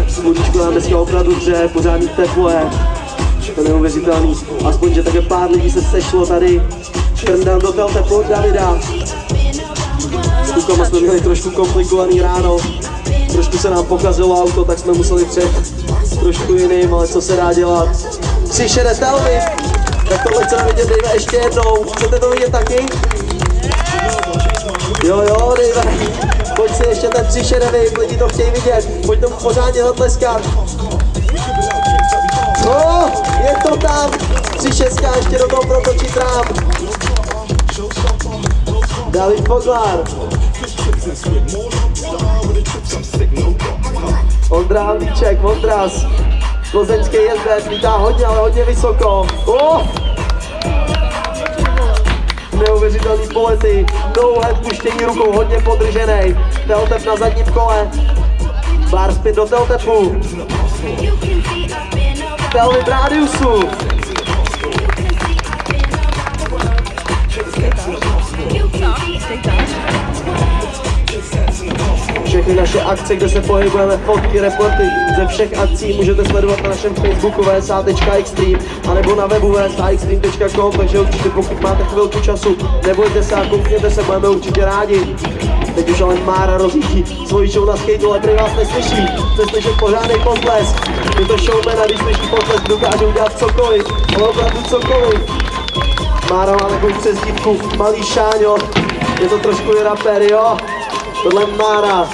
Sluníčko nám dneska opravdu hře, pořádný teplo je. To je neuvěřitelný. Aspoň, že také pár lidí se sešlo tady. Trndám do toho teplo Davida. S klukama jsme měli trošku komplikovaný ráno. Trošku se nám pokazilo auto, tak jsme museli přejít trošku jiným, ale co se dá dělat. Přišede Telvin. Tak tohle chceme vidět, Dave, ještě jednou. Chcete to vidět taky? Jo, Dave. Pojď si ještě ten přišedevý, lidi to chtějí vidět. Pojď tomu pořádně zatleskat. No, je to tam. 3-6 ještě do toho protočí trám. David Foglar. Ondra Havlíček, Vondras. Plzeňský jezdec, lítá hodně, ale hodně vysoko. Neuvěřitelný polety, dlouhé puštění rukou, hodně podržený. Teltep na zadním kole. Bar spin do teltepu. Telvin v rádiusu. Všechny naše akce, kde se pohybujeme, fotky, reporty ze všech akcí můžete sledovat na našem Facebooku vsa.extreme anebo na webu vsa.extreme.com, takže určitě pokud máte chvilku času, nebojte se a koukněte se, budeme určitě rádi. Teď už ale Mára rozjíždí svoji show na skateu, ale prý vás neslyší, chce slyšet pořádný potlesk. Je to showman a když slyší potlesk, dokážou dělat cokoliv, ale opravdu cokoliv. Mára má takovou přezdívku Malý Šáňo, je to trošku i rapper, jo? Tohle je Mára.